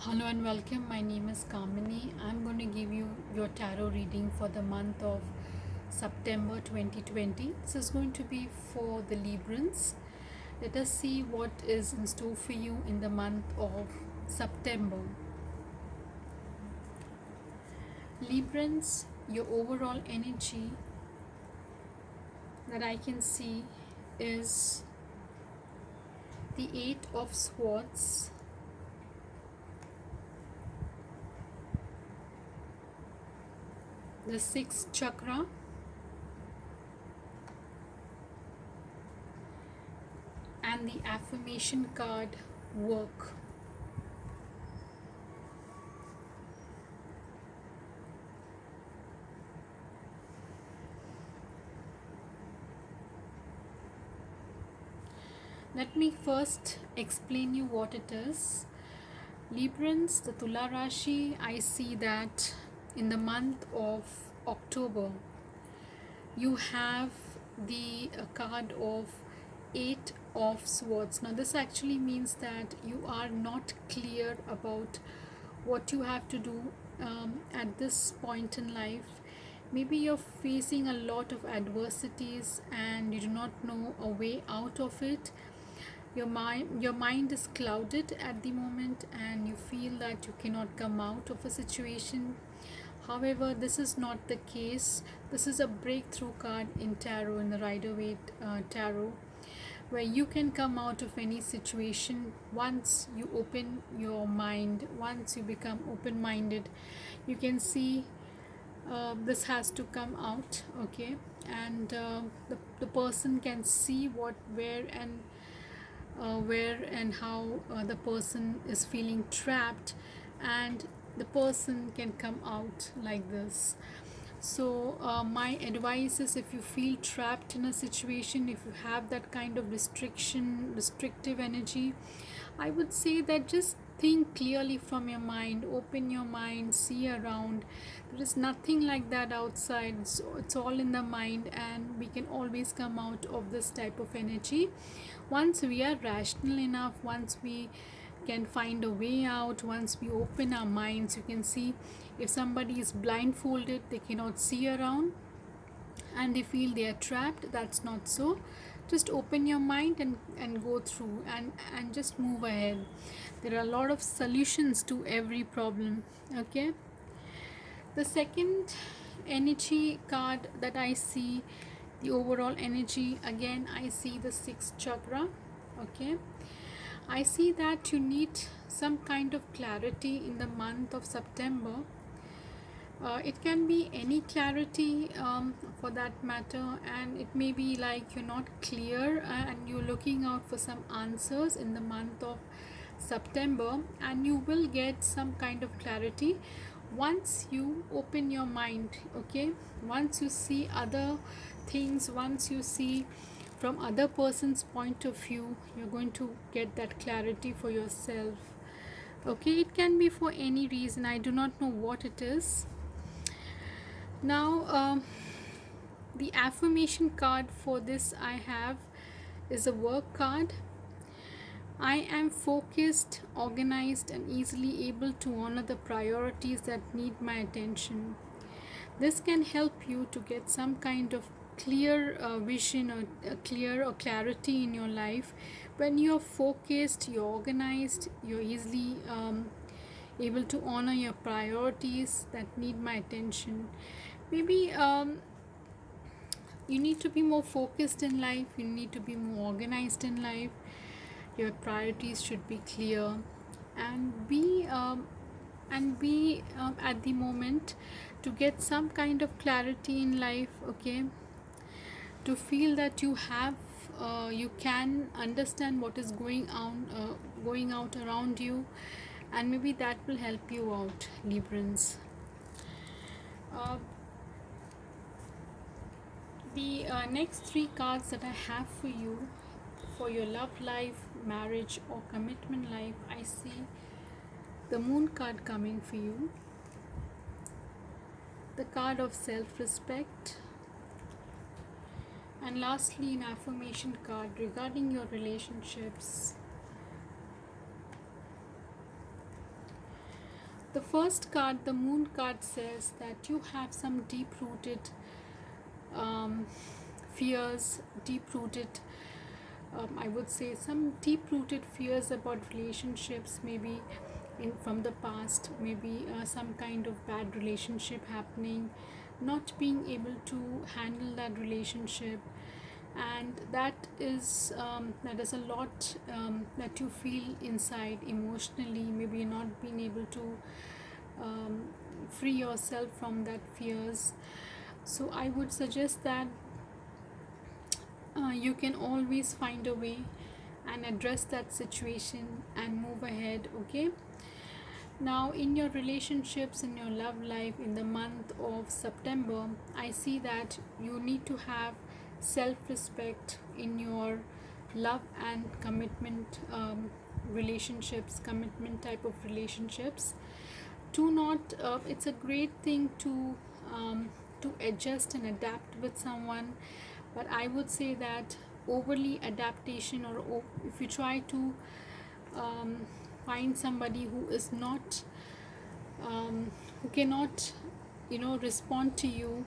Hello and welcome. My name is Kamini. I'm going to give you your tarot reading for the month of September 2020. This is going to be for the Librans. Let us see what is in store for you in the month of September. Librans, your overall energy that I can see is the Eight of Swords, the Sixth Chakra, and the affirmation card Work. Let me first explain you what it is. Librans, the Tula Rashi, I see that in the month of October, you have the card of Eight of Swords. Now, this actually means that you are not clear about what you have to do at this point in life. Maybe you're facing a lot of adversities and you do not know a way out of it. Your mind is clouded at the moment and you feel that you cannot come out of a situation. However, this is not the case. This is a breakthrough card in tarot, in the Rider-Waite tarot, where you can come out of any situation once you open your mind, once you become open-minded. You can see this has to come out, okay, and the person can see where and how the person is feeling trapped, and the person can come out like this. So my advice is, if you feel trapped in a situation, if you have that kind of restrictive energy, I would say that just think clearly from your mind, open your mind, see around. There is nothing like that outside, so it's all in the mind, and we can always come out of this type of energy once we are rational enough, once we can find a way out, once we open our minds. You can see, if somebody is blindfolded, they cannot see around and they feel they are trapped. That's not so. Just open your mind and go through and just move ahead. There are a lot of solutions to every problem, okay. The second energy card that I see, the overall energy, again I see the sixth chakra, okay. I see that you need some kind of clarity in the month of September. It can be any clarity, for that matter, and it may be like you're not clear and you're looking out for some answers in the month of September, and you will get some kind of clarity once you open your mind, okay. Once you see other things, once you see from other person's point of view, you're going to get that clarity for yourself, okay. It can be for any reason, I do not know what it is. Now, the affirmation card for this I have is a work card. I am focused, organized, and easily able to honor the priorities that need my attention. This can help you to get some kind of clear vision, or clarity in your life. When you're focused, you're organized, you're easily able to honor your priorities that need my attention. Maybe you need to be more focused in life, you need to be more organized in life. Your priorities should be clear, and be at the moment to get some kind of clarity in life, okay. To feel that you can understand what is going out around you, and maybe that will help you out, Librans. uh, the next three cards that I have for you, for your love life, marriage, or commitment life, I see the Moon card coming for you, the card of self-respect, and lastly an affirmation card regarding your relationships. The first card, the moon card, says that you have some deep rooted um, fears, deep rooted, I would say, some deep rooted fears about relationships, maybe from the past, maybe some kind of bad relationship happening, not being able to handle that relationship, and that is a lot that you feel inside emotionally, maybe not being able to um, free yourself from that fears. So I would suggest that you can always find a way and address that situation and move ahead. Okay, now in your relationships, in your love life, in the month of September, I see that you need to have self-respect in your love and commitment relationships, commitment type of relationships. Do not It's a great thing to adjust and adapt with someone, but I would say that overly adaptation, or if you try to um, find somebody who is not who cannot respond to you,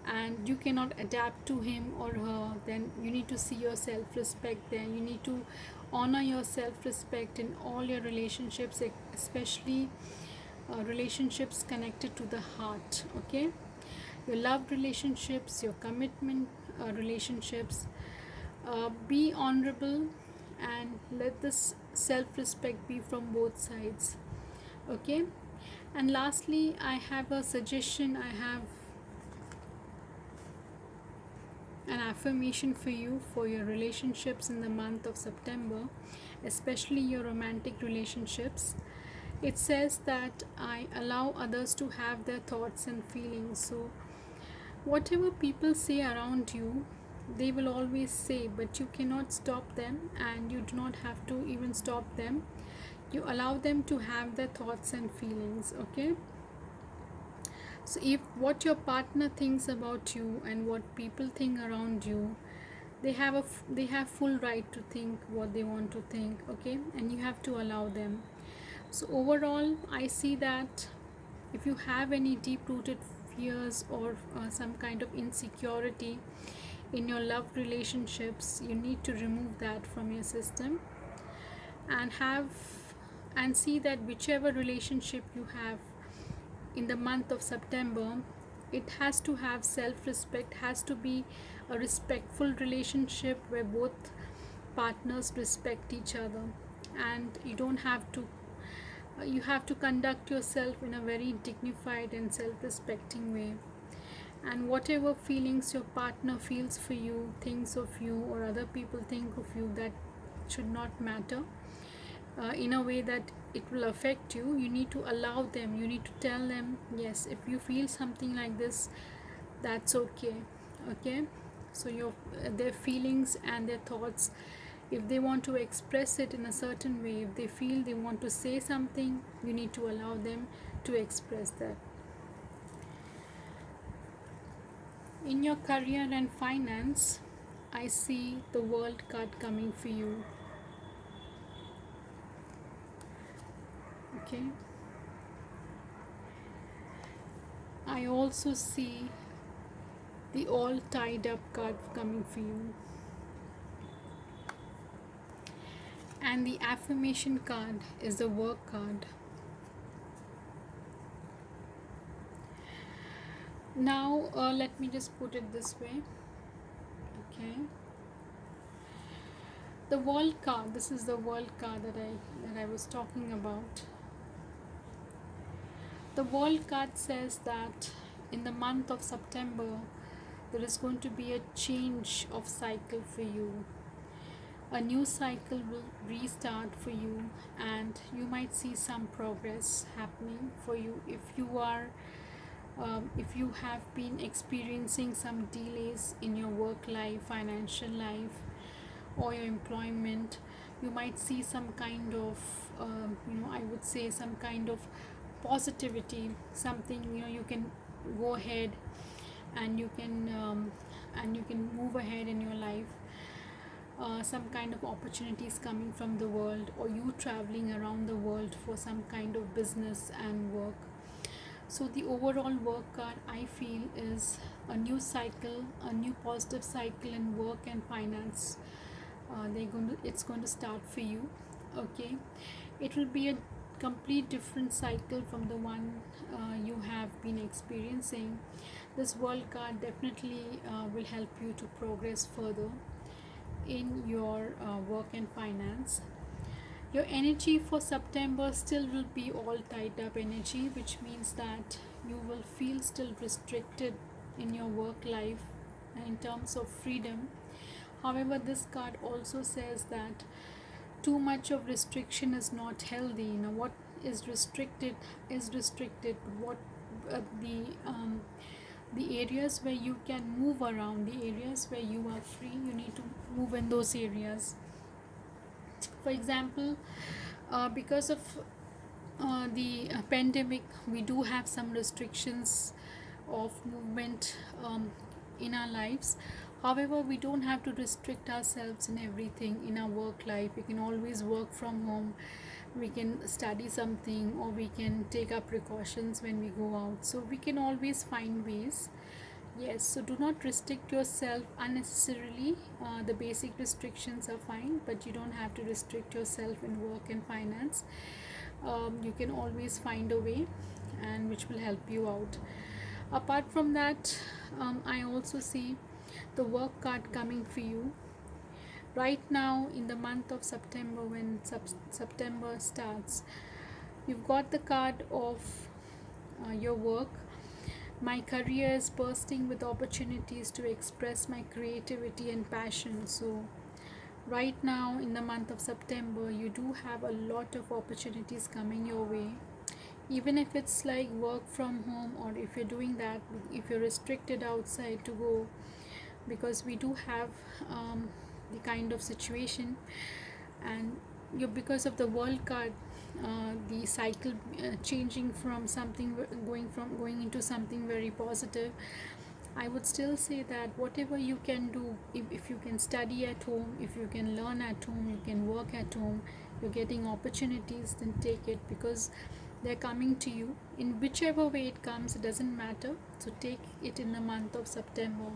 and you cannot adapt to him or her, then you need to see your self respect there. You need to honor your self respect in all your relationships, especially relationships connected to the heart. Okay, your love relationships, your commitment relationships, be honorable, and let this self respect be from both sides. Okay, and lastly, I have a suggestion. I have an affirmation for you for your relationships in the month of September, especially your romantic relationships. It says that I allow others to have their thoughts and feelings. So whatever people say around you, they will always say, but you cannot stop them, and you do not have to even stop them. You allow them to have their thoughts and feelings. Okay, so if what your partner thinks about you and what people think around you, they have full right to think what they want to think. Okay, and you have to allow them. So overall, I see that if you have any deep rooted fears or some kind of insecurity in your love relationships, you need to remove that from your system, and see that whichever relationship you have in the month of September, it has to have self respect, has to be a respectful relationship where both partners respect each other, and you have to conduct yourself in a very dignified and self respecting way. And whatever feelings your partner feels for you, thinks of you, or other people think of you, that should not matter in a way that it will affect you. You need to allow them, you need to tell them, yes, if you feel something like this, that's okay. Okay, so their feelings and their thoughts, if they want to express it in a certain way, if they feel they want to say something, you need to allow them to express that. In your career and finance, I see the World card coming for you. Okay, I also see the All Tied Up card coming for you, and the affirmation card is the Work card. Now let me just put it this way. Okay, the World card, this is the World card that I was talking about. The World card says that in the month of September, there is going to be a change of cycle for you. A new cycle will restart for you, and you might see some progress happening for you. If you have been experiencing some delays in your work life, financial life, or your employment, you might see some kind of I would say some kind of positivity, something, you can go ahead, and you can move ahead in your life. some kind of opportunities coming from the world, or you traveling around the world for some kind of business and work. So the overall work card I feel is a new cycle, a new positive cycle in work and finance. It's going to start for you. Okay, it will be a complete different cycle from the one you have been experiencing. This world card definitely will help you to progress further in your work and finance. Your energy for September still will be all tied up energy, which means that you will feel still restricted in your work life in terms of freedom. However, this card also says that too much of restriction is not healthy. What is restricted, but what uh, the um, the areas where you can move around, the areas where you are free, you need to move in those areas. For example, because of the pandemic, we do have some restrictions of movement in our lives. However, we don't have to restrict ourselves in everything in our work life. We can always work from home, we can study something, or we can take our precautions when we go out. So we can always find ways. Yes, so do not restrict yourself unnecessarily. The basic restrictions are fine, but you don't have to restrict yourself in work and finance. You can always find a way, and which will help you out. Apart from that, I also see the work card coming for you right now in the month of September. When September starts, you've got the card of your work. My career is bursting with opportunities to express my creativity and passion. So right now in the month of September, you do have a lot of opportunities coming your way. Even if it's like work from home, or if you're doing that, if you're restricted outside to go, because we do have the kind of situation, and you, because of the world card, the cycle changing from something, going into something very positive. I would still say that whatever you can do, if you can study at home, if you can learn at home, you can work at home, you're getting opportunities, then take it, because they're coming to you in whichever way it comes. It doesn't matter. So take it in the month of September.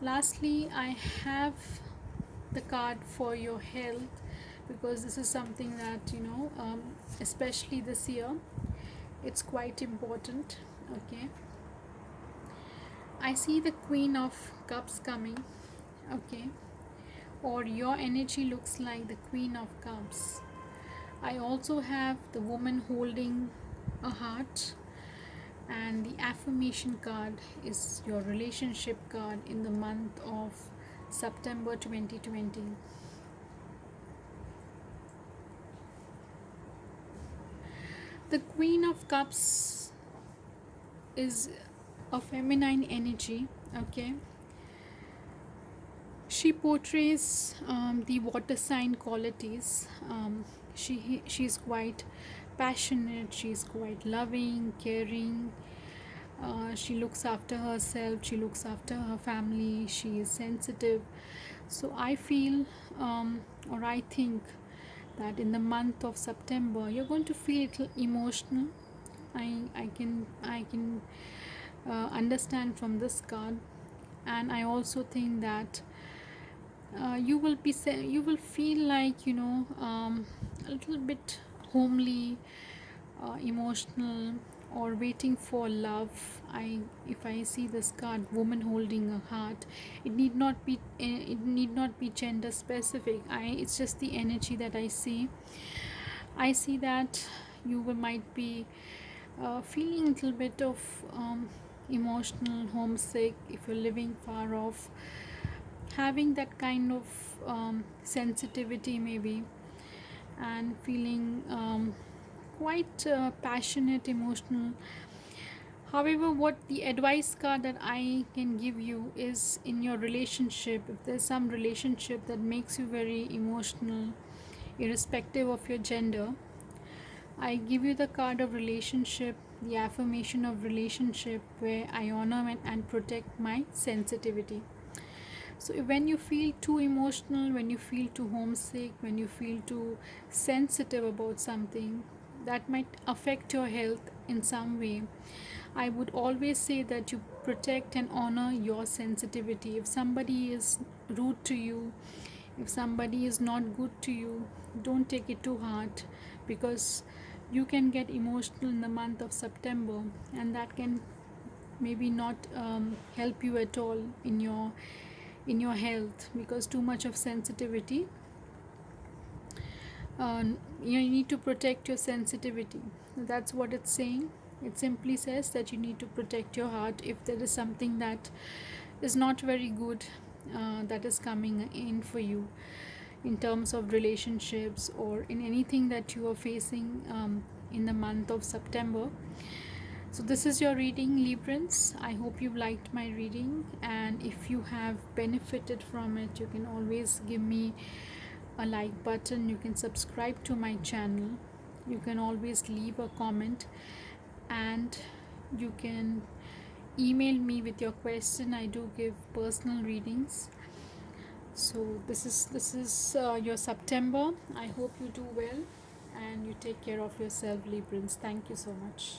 Lastly, I have the card for your health, because this is something that especially this year, it's quite important. Okay, I see the Queen of Cups coming. Okay, or your energy looks like the Queen of Cups. I also have the woman holding a heart, and the affirmation card is your relationship card in the month of September 2020. The Queen of Cups is a feminine energy. Okay, she portrays the water sign qualities. She's quite passionate, she's quite loving, caring. She looks after herself, she looks after her family, she is sensitive. So I feel, or I think, that in the month of September you're going to feel a little emotional. I can understand from this card, and I also think that you will feel like, a little bit homely, emotional, or waiting for love. If I see this card, woman holding a heart, it need not be gender specific. It's just the energy that I see. I see that you might be feeling a little bit of emotional, homesick, if you're living far off, having that kind of sensitivity maybe, and feeling quite passionate, emotional. However, what the advice card that I can give you is, in your relationship, if there's some relationship that makes you very emotional, irrespective of your gender, I give you the card of relationship, the affirmation of relationship, where I honor and protect my sensitivity. So when you feel too emotional, when you feel too homesick, when you feel too sensitive about something that might affect your health in some way, I would always say that you protect and honor your sensitivity. If somebody is rude to you, if somebody is not good to you, don't take it too hard, because you can get emotional in the month of September, and that can maybe not help you at all in your health, because too much of sensitivity, uh, you need to protect your sensitivity. That's what it's saying. It simply says that you need to protect your heart if there is something that is not very good, that is coming in for you in terms of relationships or in anything that you are facing in the month of September. So, this is your reading, Librans. I hope you've liked my reading, and if you have benefited from it, you can always give me a like button. You can subscribe to my channel. You can always leave a comment, and you can email me with your question. I do give personal readings. So this is your September. I hope you do well and you take care of yourself, Librans. Thank you so much.